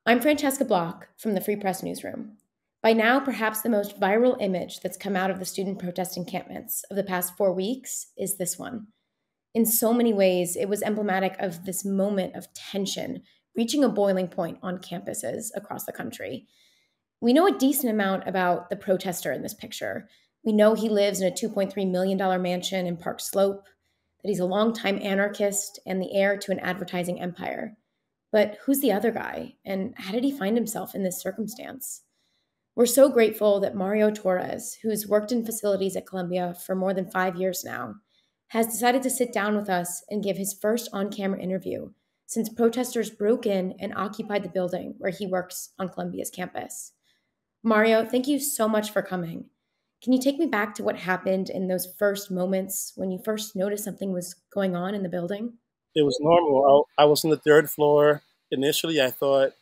I'm Francesca Block from the Free Press Newsroom. By now, perhaps the most viral image that's come out of the student protest encampments of the past 4 weeks is this one. In so many ways, it was emblematic of this moment of tension reaching a boiling point on campuses across the country. We know a decent amount about the protester in this picture. We know he lives in a $2.3 million mansion in Park Slope, that he's a longtime anarchist and the heir to an advertising empire. But who's the other guy, and how did he find himself in this circumstance? We're so grateful that Mario Torres, who's worked in facilities at Columbia for more than 5 years now, has decided to sit down with us and give his first on camera interview since protesters broke in and occupied the building where he works on Columbia's campus. Mario, thank you so much for coming. Can you take me back to what happened in those first moments when you first noticed something was going on in the building? It was normal. I was on the third floor. Initially, I thought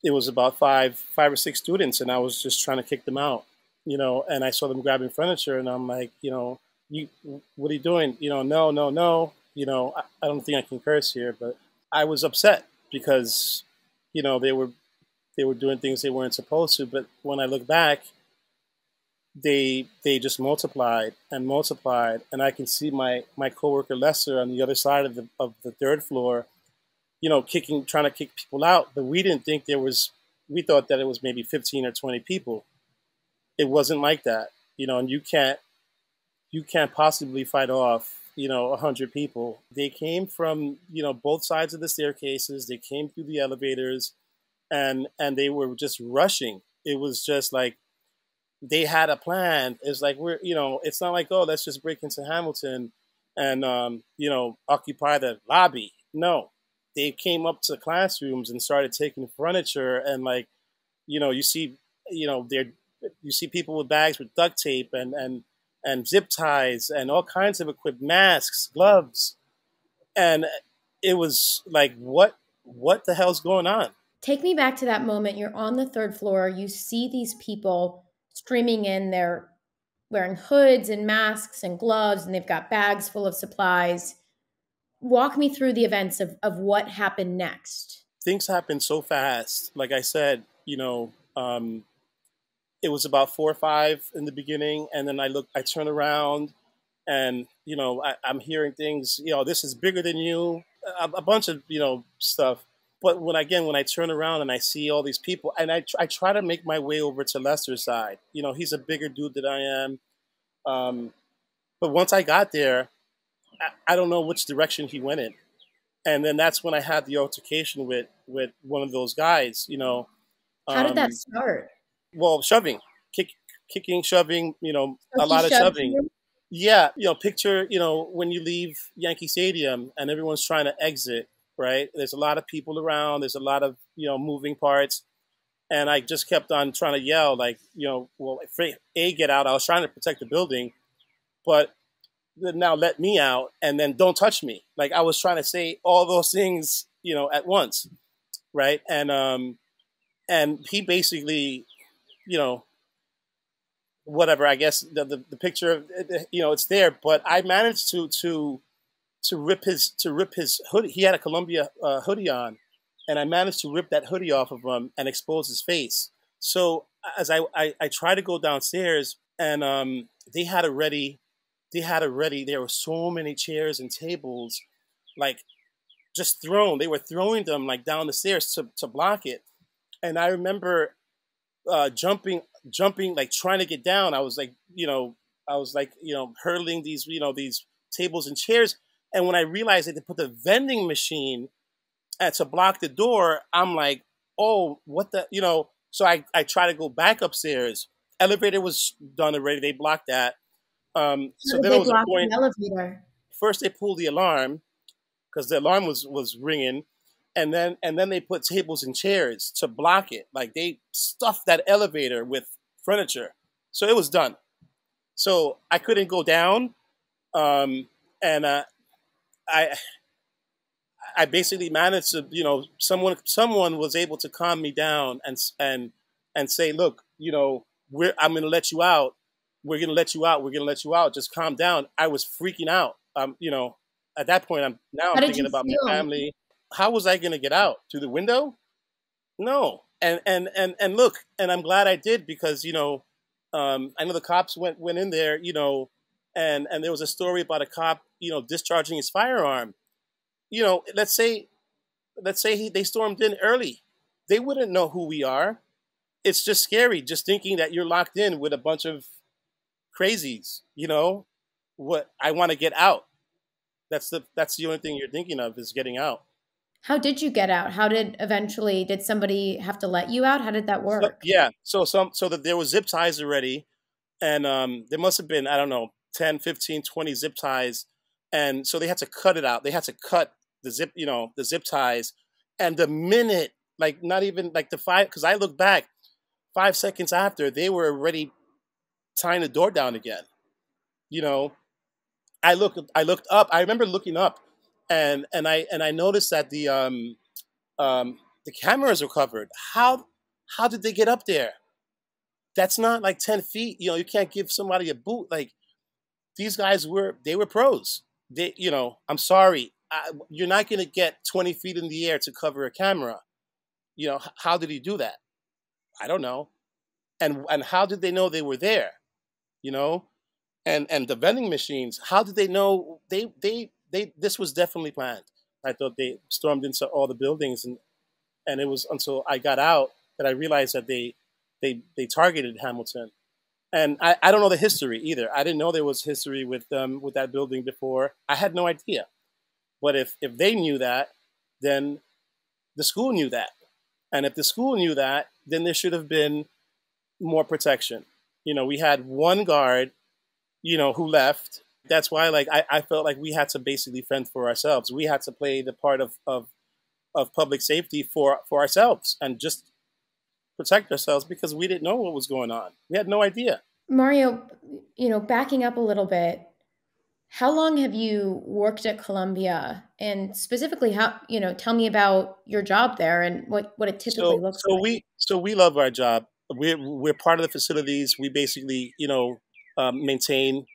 it was about five or six students, and I was just trying to kick them out, And I saw them grabbing furniture, and I'm like, you, what are you doing? No, no, no. I don't think I can curse here, but I was upset because, they were doing things they weren't supposed to. But when I look back, they just multiplied and multiplied, and I can see my coworker Lester on the other side of the third floor, trying to kick people out. But we didn't think we thought that it was maybe 15 or 20 people. It wasn't like that, and you can't possibly fight off 100 people. They came from both sides of the staircases. They came through the elevators, and they were just rushing. It was just like they had a plan. It's like it's not like, oh, let's just break into Hamilton and occupy the lobby. No, they came up to classrooms and started taking furniture, and you see you see people with bags with duct tape and zip ties and all kinds of equipment, masks, gloves, and it was like, what the hell's going on? Take me back to that moment. You're on the third floor. You see these people streaming in. They're wearing hoods and masks and gloves, and they've got bags full of supplies. Walk me through the events of what happened next. Things happened so fast. Like I said, it was about 4 or 5 in the beginning, and then I turn around, and I'm hearing things. This is bigger than you, a bunch of stuff. But when I turn around and I see all these people, and I try to make my way over to Lester's side. He's a bigger dude than I am. But once I got there, I don't know which direction he went in, and then that's when I had the altercation with one of those guys. How did that Um, start? well, shoving, kicking, shoving. So A he lot of shoved shoving. you? Yeah, picture, when you leave Yankee Stadium and everyone's trying to exit, right? There's a lot of people around. There's a lot of, moving parts. And I just kept on trying to yell, like, well, if get out. I was trying to protect the building, but now let me out, and then don't touch me. Like, I was trying to say all those things, at once, right? And he basically, you know, whatever. I guess the picture, it's there. But I managed to rip his hoodie. He had a Columbia hoodie on, and I managed to rip that hoodie off of him and expose his face. So as I tried to go downstairs, and they had already there were so many chairs and tables, like, just thrown. They were throwing them like down the stairs to block it. And I remember jumping, like trying to get down. I was like hurling these tables and chairs. And when I realized that they put the vending machine to block the door, I'm like, oh, what the. So I try to go back upstairs. Elevator was done already. They blocked that. How So did then it they was a block the point. elevator? First, they pulled the alarm because the alarm was ringing, and then they put tables and chairs to block it. Like, they stuffed that elevator with furniture, so it was done. So I couldn't go down, and I I basically managed to, someone was able to calm me down and say, look, I'm going to let you out. We're going to let you out. We're going to let you out. Just calm down. I was freaking out. At that point, I'm How did thinking you about my feel? family. How was I going to get out? Through the window? No. And look, and I'm glad I did because, I know the cops went in there, and there was a story about a cop, discharging his firearm. Let's say they stormed in early. They wouldn't know who we are. It's just scary just thinking that you're locked in with a bunch of crazies. What I want to get out. That's the only thing you're thinking of is getting out. How did you get out? Did somebody have to let you out? How did that So, work? yeah. So that there was zip ties already, and there must have been, I don't know, 10, 15, 20 zip ties, and so they had to cut it out. They had to cut the zip ties, and the minute, like not even like the five, because I look back 5 seconds after, they were already tying the door down again. You know, I looked up. I remember looking up, and I noticed that the cameras were covered. How did they get up there? That's not like 10 feet. You can't give somebody a boot. Like these guys were pros. I'm sorry, you're not going to get 20 feet in the air to cover a camera. How did he do that? I don't know. And how did they know they were there? You know, and the vending machines. How did they know they this was definitely planned? I thought they stormed into all the buildings, and it was until I got out that I realized that they targeted Hamilton. And I don't know the history either. I didn't know there was history with that building before. I had no idea. But if they knew that, then the school knew that. And if the school knew that, then there should have been more protection. We had one guard, who left. That's why, like, I felt like we had to basically fend for ourselves. We had to play the part of public safety for ourselves and just protect ourselves because we didn't know what was going on. We had no idea. Mario, backing up a little bit, how long have you worked at Columbia? And specifically, tell me about your job there and what it typically So looks so like. we love our job. We're part of the facilities. We basically maintain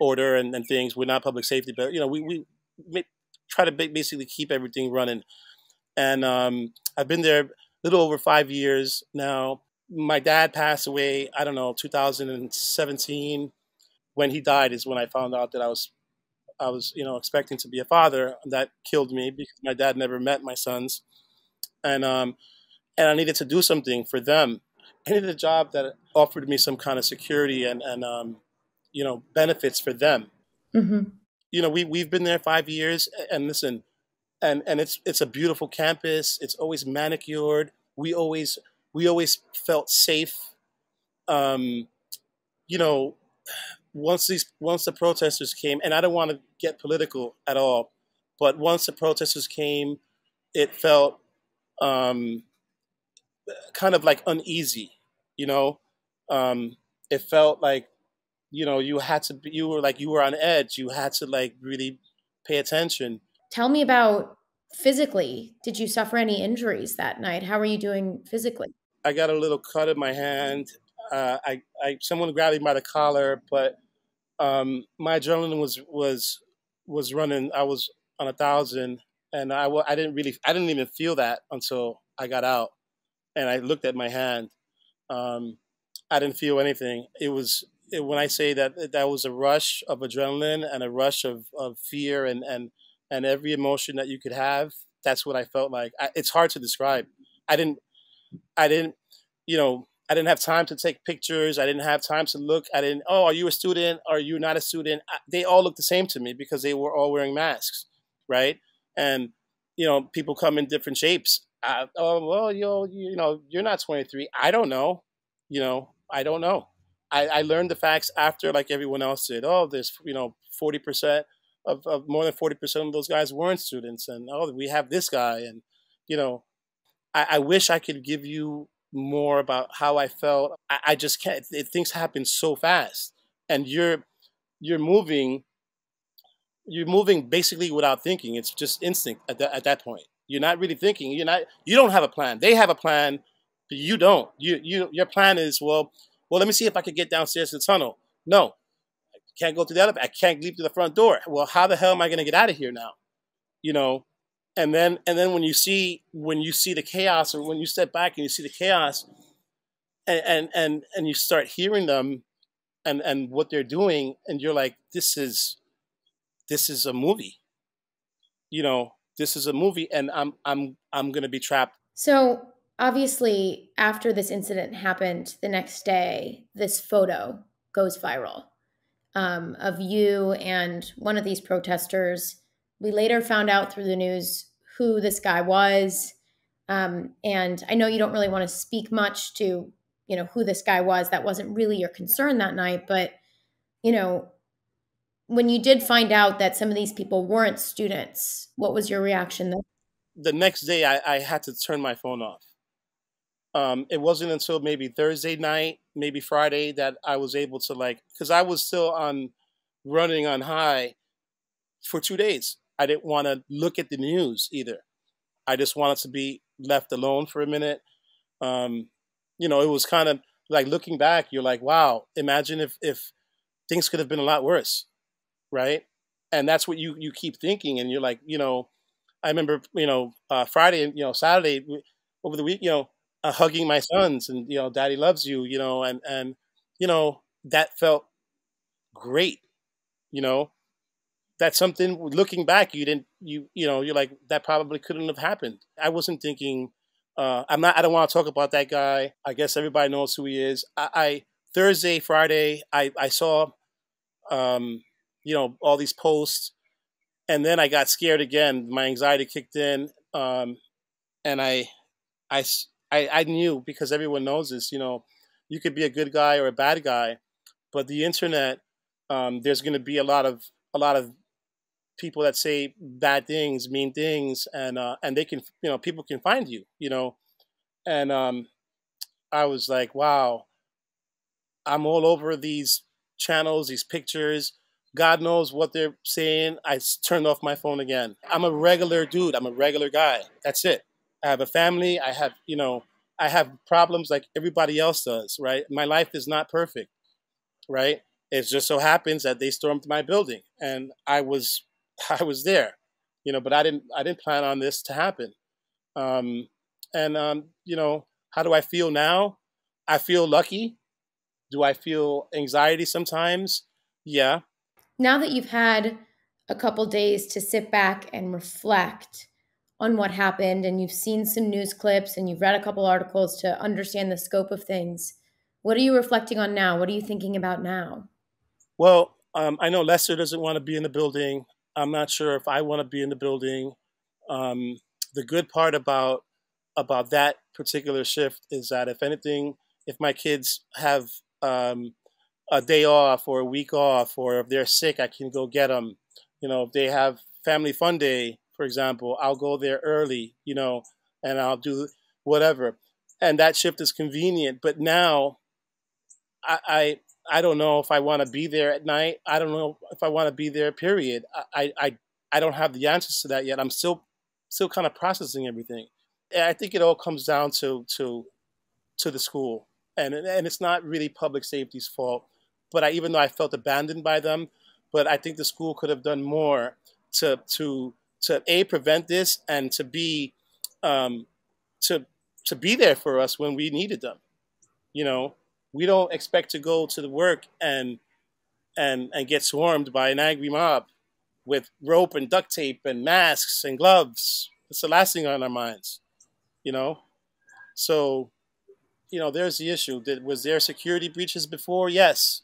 order and things. We're not public safety, but we ma- try to basically keep everything running. And I've been there a little over 5 years now. My dad passed away. I don't know, 2017. When he died is when I found out that I was expecting to be a father. That killed me because my dad never met my sons, and and I needed to do something for them. I needed a job that offered me some kind of security and benefits for them. Hmm. We've been there 5 years, and listen, and it's a beautiful campus. It's always manicured. We always felt safe. Um, you know, once the protesters came, and I don't want to get political at all, but once the protesters came, it felt um, kind of like uneasy. You know, um, it felt like you were on edge. You had to like really pay attention. Tell me about physically. Did you suffer any injuries that night? How are you doing physically? I got a little cut in my hand. Someone grabbed me by the collar, but my adrenaline was running. I was on 1,000, and I didn't even feel that until I got out and I looked at my hand. Um, I didn't feel anything. When I say that was a rush of adrenaline and a rush of fear and every emotion that you could have. That's what I felt like. It's hard to describe. I didn't I didn't, I didn't have time to take pictures. I didn't have time to look. I didn't. Oh, are you a student? Are you not a student? They all looked the same to me because they were all wearing masks, right? And people come in different shapes. Oh well, you're not 23. I don't know. I don't know. I learned the facts after, like everyone else did. Oh, there's 40% of more than 40% of those guys weren't students, and oh, we have this guy, and you know I wish I could give you more about how I felt. I just can't. Things happen so fast, and you're moving. You're moving basically without thinking. It's just instinct at that point. You're not really thinking. You're not. You don't have a plan. They have a plan, but you don't. Your plan is well. Let me see if I could get downstairs to the tunnel. No, can't go through the elevator. I can't leap through the front door. Well, how the hell am I going to get out of here now? You know, And then when you see the chaos, or when you step back and you see the chaos, and you start hearing them, and what they're doing, and you're like, this is a movie. This is a movie, and I'm gonna be trapped. So, obviously, after this incident happened the next day, this photo goes viral of you and one of these protesters. We later found out through the news who this guy was. And I know you don't really want to speak much to, who this guy was. That wasn't really your concern that night. But, you know, when you did find out that some of these people weren't students, what was your reaction then? The next day, I had to turn my phone off. It wasn't until maybe Thursday night, maybe Friday, that I was able to, like, because I was still on running on high for 2 days. I didn't want to look at the news either. I just wanted to be left alone for a minute. Um, it was kind of like, looking back, you're like, wow, imagine if things could have been a lot worse, right? And that's what you keep thinking, and you're like, I remember, Friday and, Saturday, over the week, hugging my sons, and, Daddy loves you, and that felt great. You know, that's something, looking back, you didn't, you're like, that probably couldn't have happened. I wasn't thinking. I don't want to talk about that guy. I guess everybody knows who he is. I Thursday, Friday, I saw, all these posts, and then I got scared again. My anxiety kicked in, and I, I knew, because everyone knows this. You could be a good guy or a bad guy, but the internet, there's going to be a lot of people that say bad things, mean things, and they can, people can find you. And I was like, wow, I'm all over these channels, these pictures. God knows what they're saying. Turned off my phone again. I'm a regular dude. I'm a regular guy. That's it. I have a family. I have problems like everybody else does, right? My life is not perfect, right? It just so happens that they stormed my building, and I was I was there, but I didn't plan on this to happen. Um, and how do I feel now? I feel lucky. Do I feel anxiety sometimes? Yeah. Now that you've had a couple days to sit back and reflect on what happened, and you've seen some news clips and you've read a couple articles to understand the scope of things, what are you reflecting on now? What are you thinking about now? Well, I know Lester doesn't want to be in the building. I'm not sure if I want to be in the building. The good part about that particular shift is that, if anything, if my kids have, a day off or a week off, or if they're sick, I can go get them. If they have family fun day, for example, I'll go there early, and I'll do whatever. And that shift is convenient. But now, I I don't know if I want to be there at night. I don't know if I want to be there. Period. I don't have the answers to that yet. I'm still kind of processing everything. And I think it all comes down to the school, and it's not really public safety's fault. But even though I felt abandoned by them, but I think the school could have done more to a prevent this, and to be, um, to to be there for us when we needed them. You know, we don't expect to go to the work and get swarmed by an angry mob with rope and duct tape and masks and gloves. It's the last thing on our minds. You know, so there's the issue. Was there security breaches before? Yes.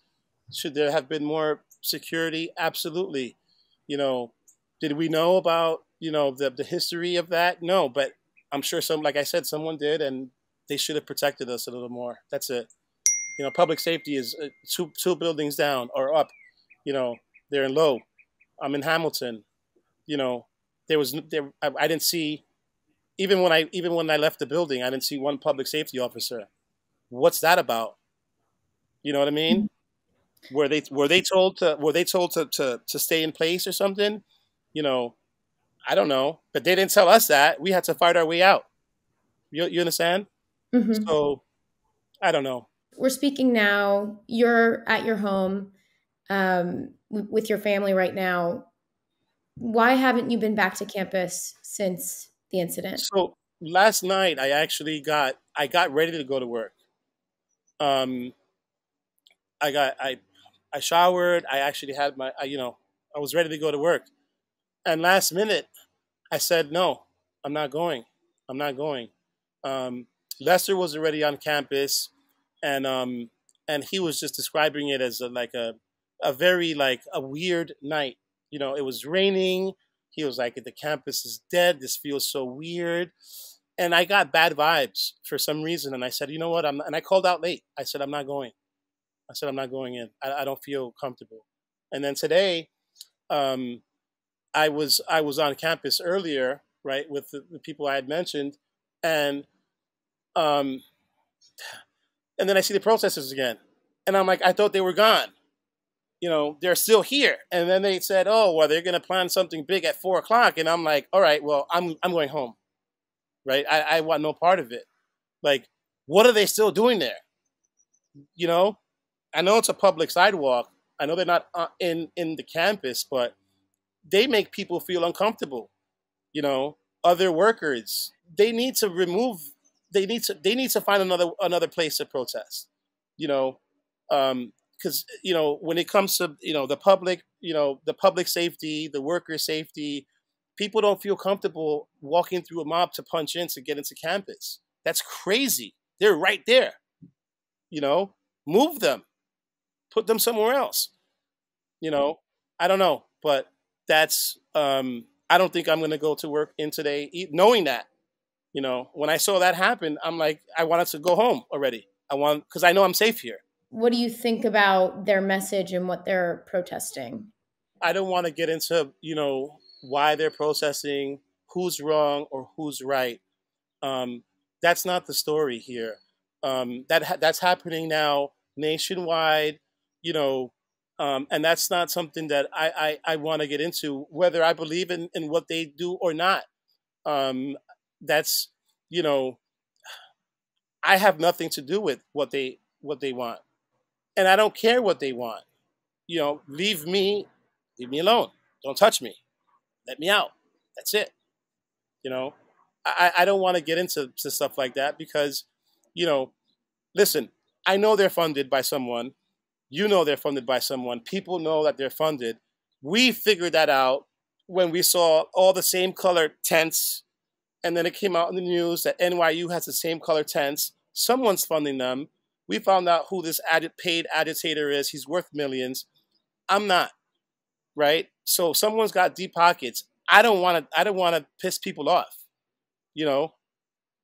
Should there have been more security? Absolutely. You know, did we know about the history of that? No, but I'm sure like I said, someone did, and they should have protected us a little more. That's it. Public safety is, two buildings down or up. They're in Low. I'm in Hamilton. You know, I didn't see, even when I left the building, I didn't see one public safety officer. What's that about? You know what I mean? Were they told to stay in place or something? You know, I don't know, but they didn't tell us that. We had to fight our way out. You understand? Hmm. So I don't know. We're speaking now. You're at your home with your family right now. Why haven't you been back to campus since the incident? So last night I got ready to go to work. Um, I got I showered. I actually had I was ready to go to work. And last minute I said no, I'm not going. I'm not going. Um, Lester was already on campus, and he was just describing it as a very like a weird night. It was raining. He was like, the campus is dead. This feels so weird. And I got bad vibes for some reason. And I said, you know what? And I called out late. I said, I'm not going. I said, I'm not going in. I don't feel comfortable. And then today, um, I was on campus earlier, right, with the people I had mentioned, and um, and then I see the protesters again, and I'm like, I thought they were gone. They're still here. And then they said, oh, well, they're going to plan something big at 4 o'clock, and I'm like, all right, well, I'm going home, right? I want no part of it. Like, what are they still doing there? You know, I know it's a public sidewalk. I know they're not in the campus, but they make people feel uncomfortable. Other workers, they need to remove. They need to find another place to protest. You know, because when it comes to the public safety, the worker safety, people don't feel comfortable walking through a mob to punch in to get into campus. That's crazy. They're right there. You know, move them, put them somewhere else. You know, I don't know, but that's I don't think I'm going to go to work in today, knowing that. When I saw that happen, I'm like, I wanted to go home already. Because I know I'm safe here. What do you think about their message and what they're protesting? I don't want to get into, why they're protesting, who's wrong or who's right. Um, that's not the story here. That's happening now nationwide, you know, and that's not something that I want to get into, whether I believe in what they do or not. That's, you know, I have nothing to do with what they want, and I don't care what they want. Leave me alone. Don't touch me. Let me out. That's it. You know, I don't want to get into stuff like that because, you know, listen, I know they're funded by someone. You know they're funded by someone. People know that they're funded. We figured that out when we saw all the same color tents, and then it came out in the news that NYU has the same color tents. Someone's funding them. We found out who this paid agitator is. He's worth millions. I'm not, right? So someone's got deep pockets. I don't want to. I don't want to piss people off. You know,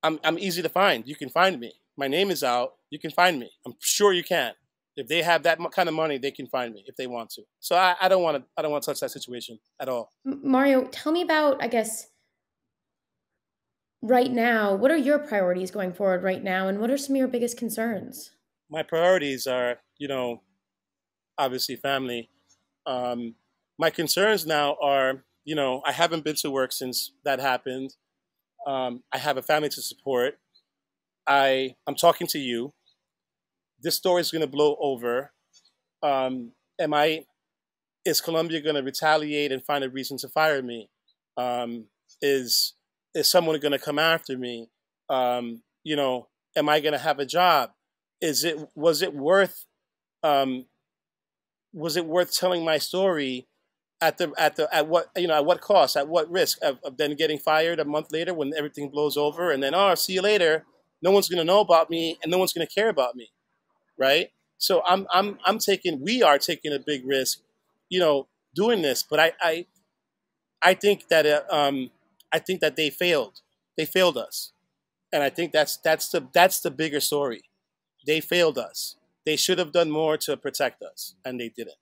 I'm easy to find. You can find me. My name is out. You can find me. I'm sure you can. If they have that kind of money, they can find me if they want to. So I don't want to. I don't want to touch that situation at all. Mario, tell me about, I guess, right now. What are your priorities going forward right now, and what are some of your biggest concerns? My priorities are, obviously family. Um, my concerns now are, I haven't been to work since that happened. I have a family to support. I'm talking to you. This story is going to blow over. Um, am I? Is Columbia going to retaliate and find a reason to fire me? Um, is someone going to come after me? Am I going to have a job? Was it worth um, telling my story at what cost, at what risk of then getting fired a month later when everything blows over, and then, oh, see you later. No one's going to know about me, and no one's going to care about me, right? So we are taking a big risk, doing this. But I think that they failed. They failed us, and I think that's the bigger story. They failed us. They should have done more to protect us, and they didn't.